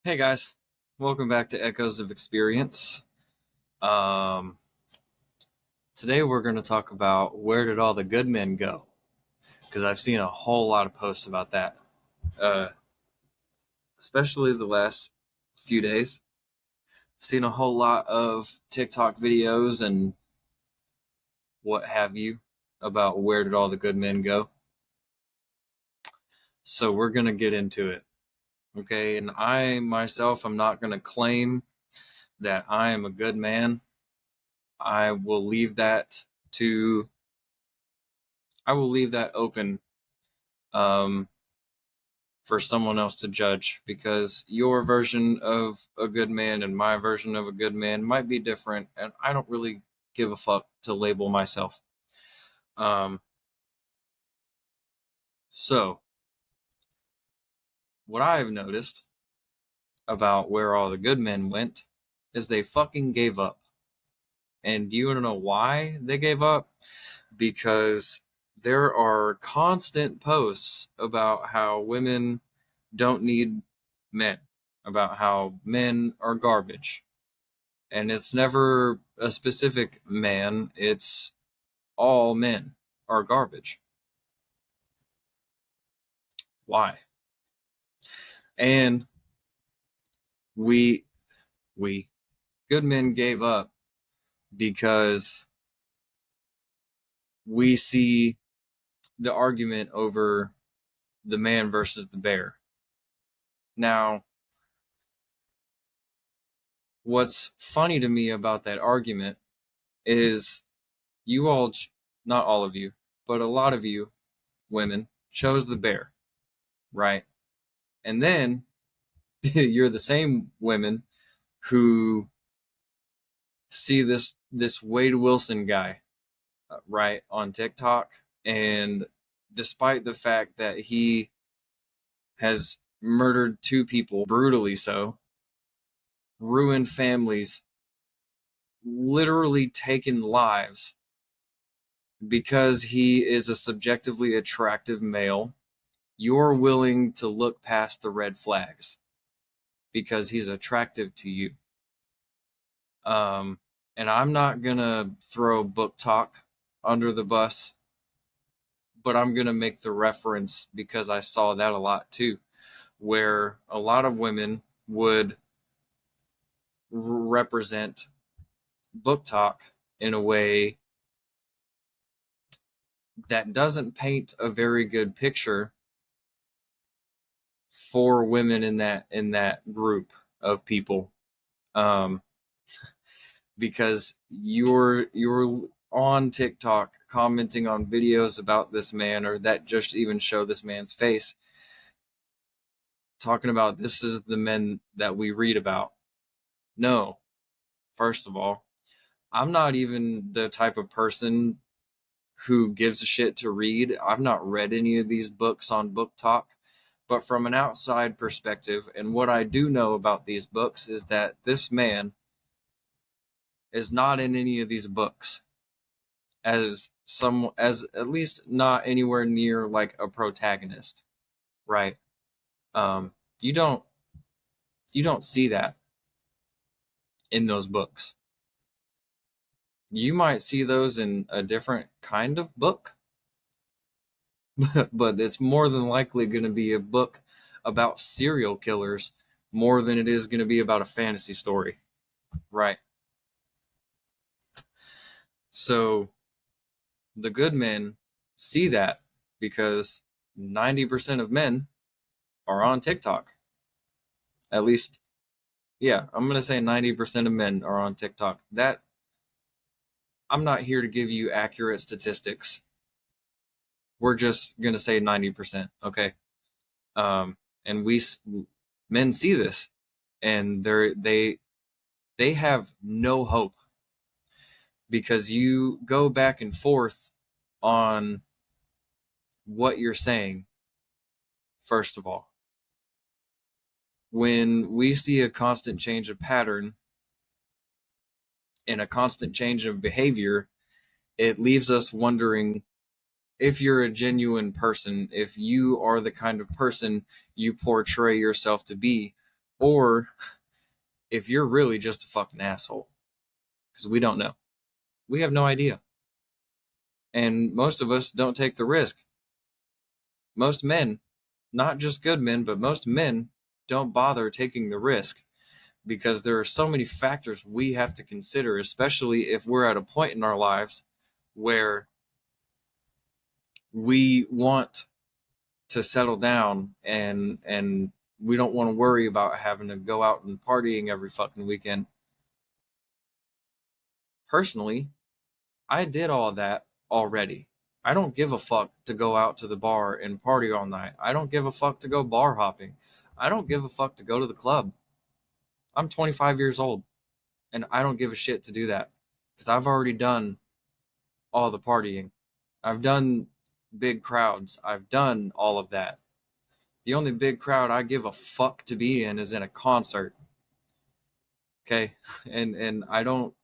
Hey guys, welcome back to Echoes of Experience. Um, Today we're going to talk about where did all the good men go? Because I've seen a whole lot of posts about that, uh, especially the last few days. I've seen a whole lot of TikTok videos and what have you about where did all the good men go. So we're going to get into it. Okay, and I myself am not going to claim that I am a good man. I will leave that to I will leave that open um, for someone else to judge because your version of a good man and my version of a good man might be different, and I don't really give a fuck to label myself. Um, so, what I've noticed about where all the good men went is they fucking gave up. And do you want to know why they gave up? Because there are constant posts about how women don't need men, about how men are garbage. And it's never a specific man, it's all men are garbage. Why? And we we good men gave up because we see the argument over the man versus the bear. Now, what's funny to me about that argument is you all, not all of you, but a lot of you women chose the bear, right? And then you're the same women who see this Wade Wilson guy, right, on TikTok, and despite the fact that he has murdered two people brutally so, ruined families, literally taken lives because he is a subjectively attractive male, you're willing to look past the red flags because he's attractive to you. Um, and I'm not gonna throw book talk under the bus, but I'm gonna make the reference because I saw that a lot too, where a lot of women would represent book talk in a way that doesn't paint a very good picture for women in that group of people. Um, because you're on TikTok commenting on videos about this man or that just even show this man's face, talking about this is the men that we read about. No, first of all, I'm not even the type of person who gives a shit to read. I've not read any of these books on Book Talk, but from an outside perspective, and what I do know about these books is that this man is not in any of these books as at least not anywhere near like a protagonist, right? Um, you don't see that in those books. You might see those in a different kind of book, but it's more than likely going to be a book about serial killers more than it is going to be about a fantasy story, right? So the good men see that because 90% of men are on TikTok. At least, yeah, I'm going to say 90% of men are on TikTok. That I'm not here to give you accurate statistics. We're just going to say 90%, okay? And men see this and they have no hope because you go back and forth on what you're saying. First of all, when we see a constant change of pattern and a constant change of behavior, it leaves us wondering if you're a genuine person, if you are the kind of person you portray yourself to be, or if you're really just a fucking asshole. Because we don't know. We have no idea. And most of us don't take the risk. Most men, not just good men, but most men don't bother taking the risk because there are so many factors we have to consider, especially if we're at a point in our lives where we want to settle down and we don't want to worry about having to go out and partying every fucking weekend. Personally, I did all that already. I don't give a fuck to go out to the bar and party all night. I don't give a fuck to go bar hopping. I don't give a fuck to go to the club. I'm 25 years old and I don't give a shit to do that because I've already done all the partying. I've done big crowds. I've done all of that. The only big crowd I give a fuck to be in is in a concert. Okay? And I don't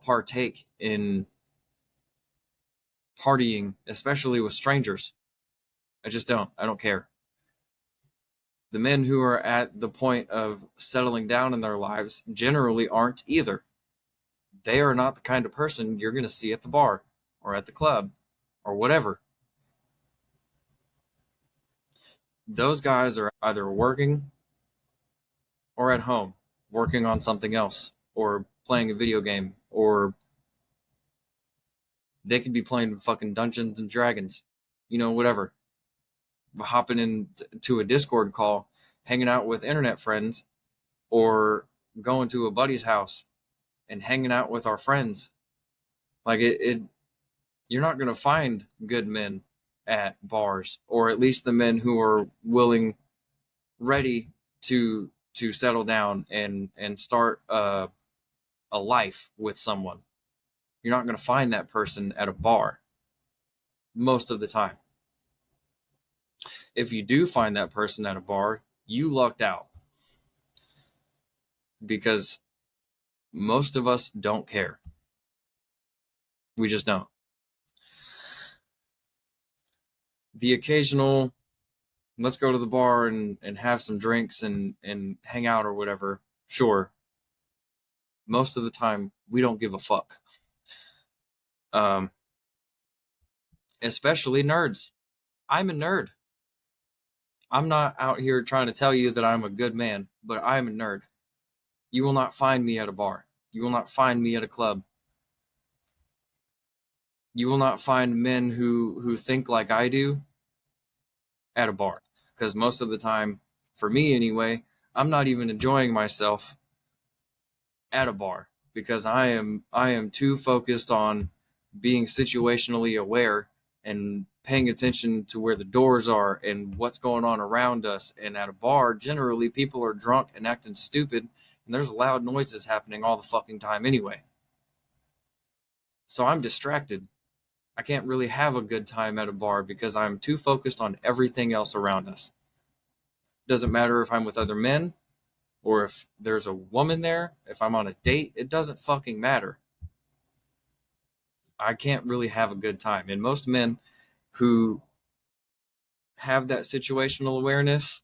partake in partying, especially with strangers. I just don't. I don't care. The men who are at the point of settling down in their lives generally aren't either. They are not the kind of person you're going to see at the bar or at the club or whatever. Those guys are either working or at home, working on something else or playing a video game, or they could be playing fucking Dungeons and Dragons, whatever. Hopping into a Discord call, hanging out with internet friends, or going to a buddy's house and hanging out with our friends. Like you're not going to find good men at bars, or at least the men who are ready to settle down and start a life with someone. You're not going to find that person at a bar most of the time. If you do find that person at a bar, you lucked out, because most of us don't care. We just don't. The occasional, let's go to the bar and have some drinks and hang out or whatever, sure. Most of the time, we don't give a fuck. Especially nerds. I'm a nerd. I'm not out here trying to tell you that I'm a good man, but I'm a nerd. You will not find me at a bar. You will not find me at a club. You will not find men who think like I do at a bar. Because most of the time, for me anyway, I'm not even enjoying myself at a bar because I am too focused on being situationally aware and paying attention to where the doors are and what's going on around us. And at a bar, generally people are drunk and acting stupid, and there's loud noises happening all the fucking time anyway. So I'm distracted. I can't really have a good time at a bar because I'm too focused on everything else around us. Doesn't matter if I'm with other men or if there's a woman there, if I'm on a date, it doesn't fucking matter. I can't really have a good time. And most men who have that situational awareness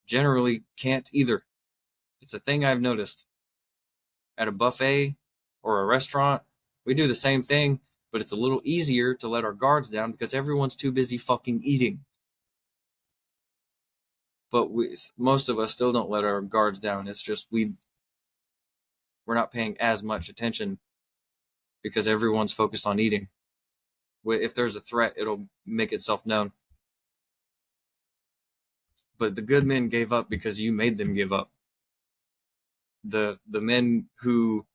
generally can't either. It's a thing I've noticed. At a buffet or a restaurant, we do the same thing, but it's a little easier to let our guards down because everyone's too busy fucking eating. But most of us still don't let our guards down. It's just we're not paying as much attention because everyone's focused on eating. If there's a threat, it'll make itself known. But the good men gave up because you made them give up. The men who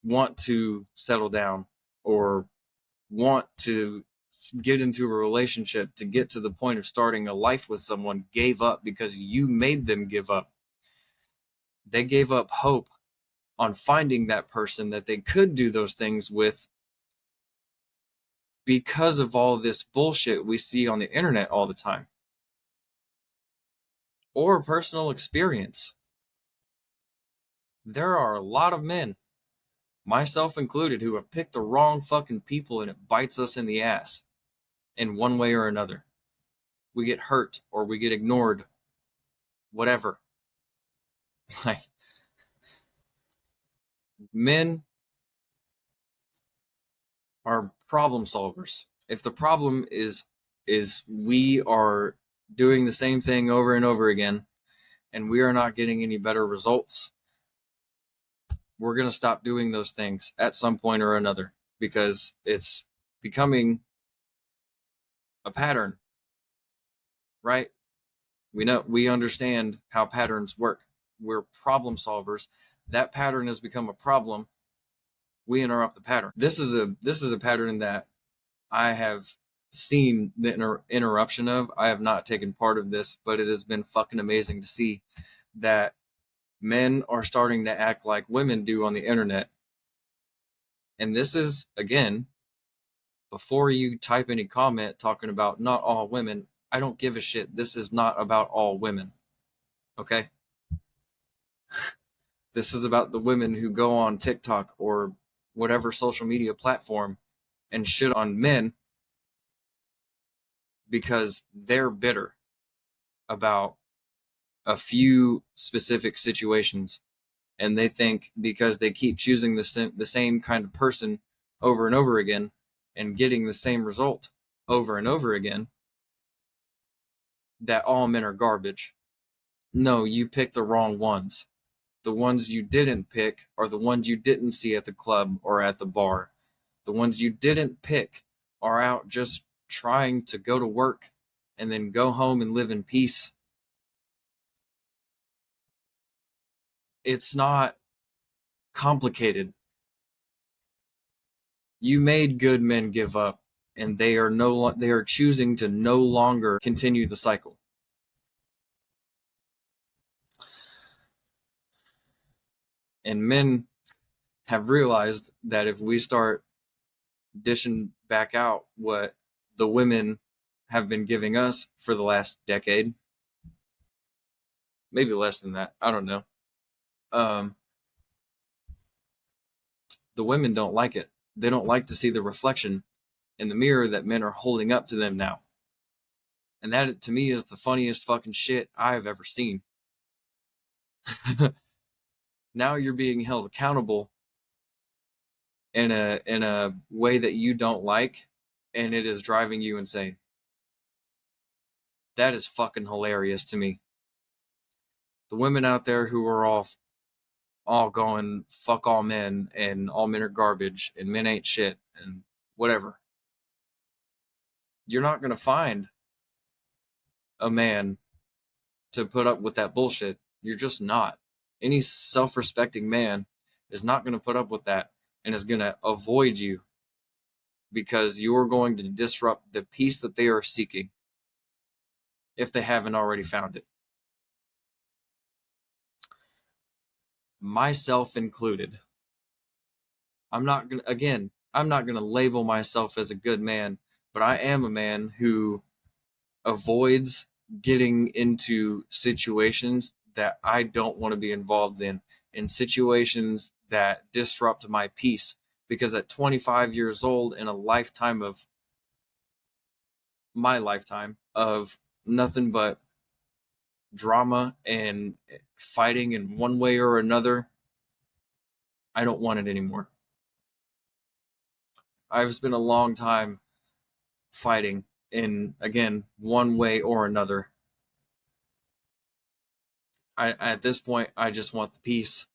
want to settle down or want to get into a relationship to get to the point of starting a life with someone gave up because you made them give up. They gave up hope on finding that person that they could do those things with because of all this bullshit we see on the internet all the time. Or personal experience. There are a lot of men, myself included, who have picked the wrong fucking people and it bites us in the ass in one way or another. We get hurt or we get ignored, whatever. Like, men are problem solvers. If the problem is we are doing the same thing over and over again and we are not getting any better results, we're going to stop doing those things at some point or another because it's becoming a pattern, right? We understand how patterns work. We're problem solvers. That pattern has become a problem. We interrupt the pattern. This is a pattern that I have seen the interruption of. I have not taken part of this, but it has been fucking amazing to see that men are starting to act like women do on the internet. And this is, again, before you type any comment talking about not all women, I don't give a shit. This is not about all women. Okay? This is about the women who go on TikTok or whatever social media platform and shit on men because they're bitter about a few specific situations, and they think because they keep choosing the same kind of person over and over again and getting the same result over and over again, that all men are garbage. No, you picked the wrong ones. The ones you didn't pick are the ones you didn't see at the club or at the bar. The ones you didn't pick are out just trying to go to work and then go home and live in peace. It's not complicated. You made good men give up, and they are choosing to no longer continue the cycle. And men have realized that if we start dishing back out what the women have been giving us for the last decade, maybe less than that, I don't know. Um, the women don't like it. They don't like to see the reflection in the mirror that men are holding up to them now. And that, to me, is the funniest fucking shit I've ever seen. Now you're being held accountable in a way that you don't like, and it is driving you insane. That is fucking hilarious to me. The women out there who are all going fuck all men and all men are garbage and men ain't shit and whatever. You're not gonna find a man to put up with that bullshit. You're just not. Any self-respecting man is not gonna put up with that and is gonna avoid you because you're going to disrupt the peace that they are seeking if they haven't already found it. Myself included. I'm not gonna label myself as a good man, but I am a man who avoids getting into situations that I don't want to be involved in situations that disrupt my peace. Because at 25 years old, in a lifetime of my lifetime of nothing but drama and fighting in one way or another, I don't want it anymore. I've spent a long time fighting in, again, one way or another. At this point, I just want the peace.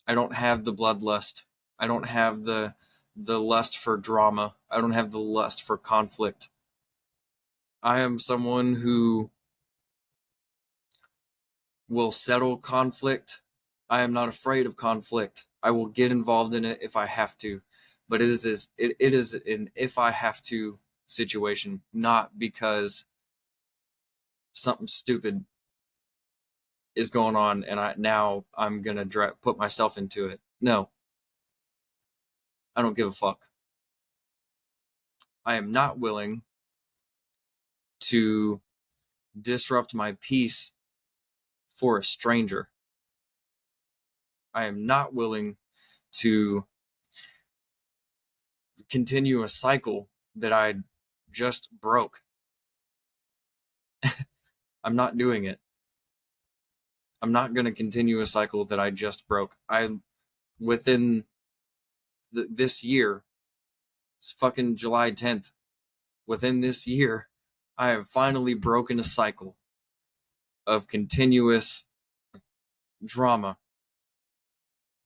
I don't have the bloodlust. I don't have the lust for drama. I don't have the lust for conflict. I am someone who will settle conflict. I am not afraid of conflict. I will get involved in it if I have to, but it is an if I have to situation, not because something stupid is going on and I'm gonna put myself into it. No, I don't give a fuck. I am not willing to disrupt my peace for a stranger. I am not willing to continue a cycle that I just broke. I'm not doing it. I'm not going to continue a cycle that I just broke. Within this year, it's fucking July 10th. Within this year, I have finally broken a cycle of continuous drama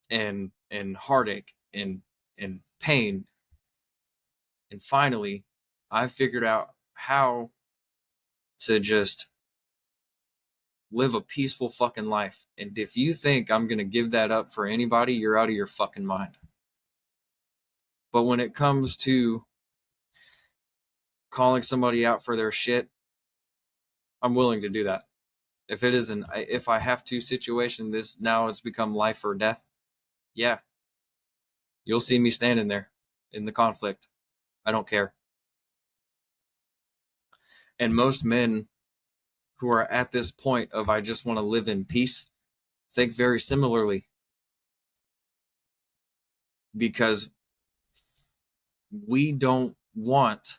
and heartache and pain. And finally, I figured out how to just live a peaceful fucking life. And if you think I'm going to give that up for anybody, you're out of your fucking mind. But when it comes to calling somebody out for their shit, I'm willing to do that. If it is an if I have to situation, this now it's become life or death. Yeah, you'll see me standing there in the conflict. I don't care. And most men who are at this point of I just want to live in peace think very similarly, because we don't want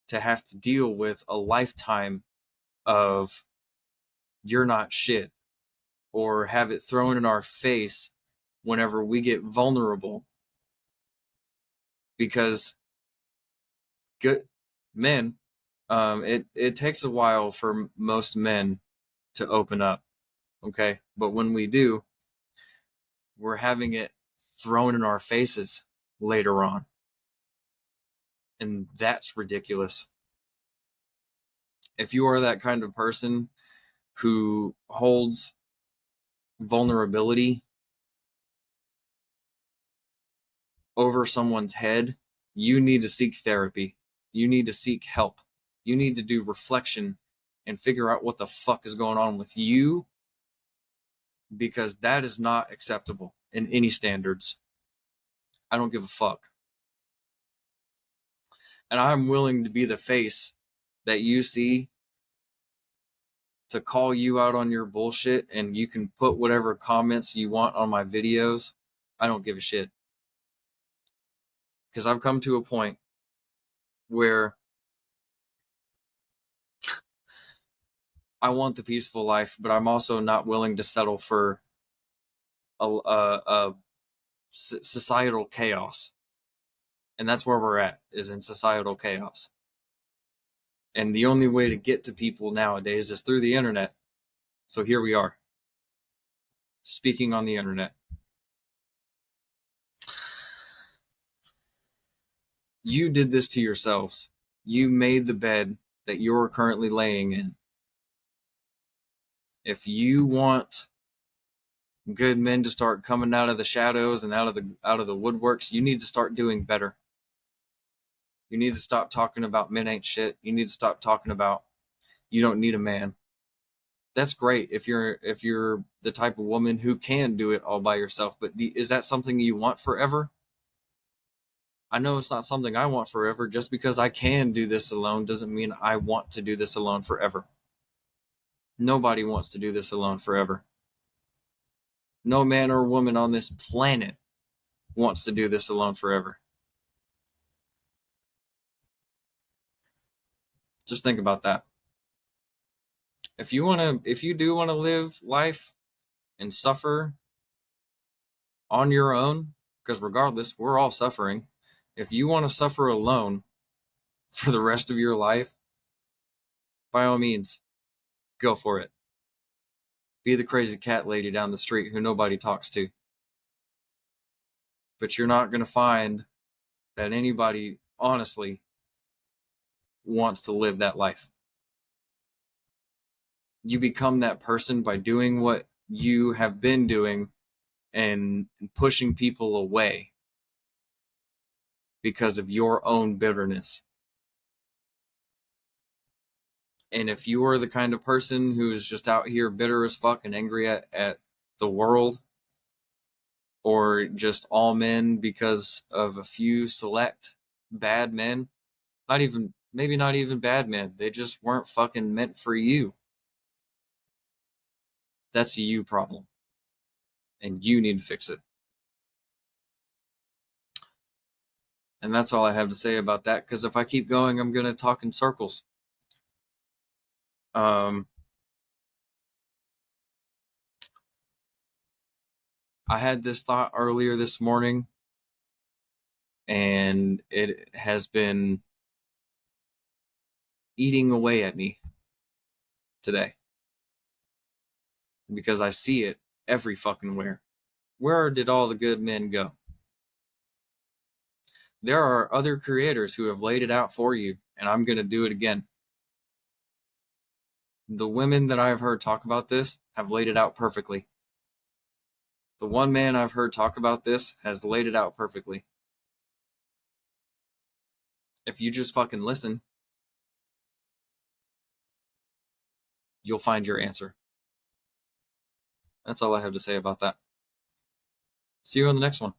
to have to deal with a lifetime of you're not shit, or have it thrown in our face whenever we get vulnerable. Because good men, it takes a while for most men to open up, okay? But when we do, we're having it thrown in our faces later on. And that's ridiculous. If you are that kind of person who holds vulnerability over someone's head, you need to seek therapy. You need to seek help. You need to do reflection and figure out what the fuck is going on with you, because that is not acceptable in any standards. I don't give a fuck. And I'm willing to be the face that you see to call you out on your bullshit, and you can put whatever comments you want on my videos. I don't give a shit. Because I've come to a point where I want the peaceful life, but I'm also not willing to settle for a societal chaos. And that's where we're at, is in societal chaos. And the only way to get to people nowadays is through the internet. So here we are, speaking on the internet. You did this to yourselves. You made the bed that you're currently laying in. If you want good men to start coming out of the shadows and out of the woodworks, you need to start doing better. You need to stop talking about men ain't shit. You need to stop talking about you don't need a man. That's great if you're the type of woman who can do it all by yourself, but is that something you want forever? I know it's not something I want forever. Just because I can do this alone doesn't mean I want to do this alone forever. Nobody wants to do this alone forever. No man or woman on this planet wants to do this alone forever. Just think about that. If you do want to live life and suffer on your own, because regardless, we're all suffering. If you want to suffer alone for the rest of your life, by all means, go for it. Be the crazy cat lady down the street who nobody talks to. But you're not going to find that anybody honestly wants to live that life. You become that person by doing what you have been doing and pushing people away because of your own bitterness. And if you are the kind of person who is just out here bitter as fuck and angry at the world, or just all men because of a few select bad men, maybe not even bad men, they just weren't fucking meant for you. That's a you problem. And you need to fix it. And that's all I have to say about that, because if I keep going, I'm going to talk in circles. I had this thought earlier this morning, and it has been eating away at me today because I see it every fucking where. Where did all the good men go? There are other creators who have laid it out for you, and I'm going to do it again. The women that I have heard talk about this have laid it out perfectly. The one man I've heard talk about this has laid it out perfectly. If you just fucking listen, you'll find your answer. That's all I have to say about that. See you on the next one.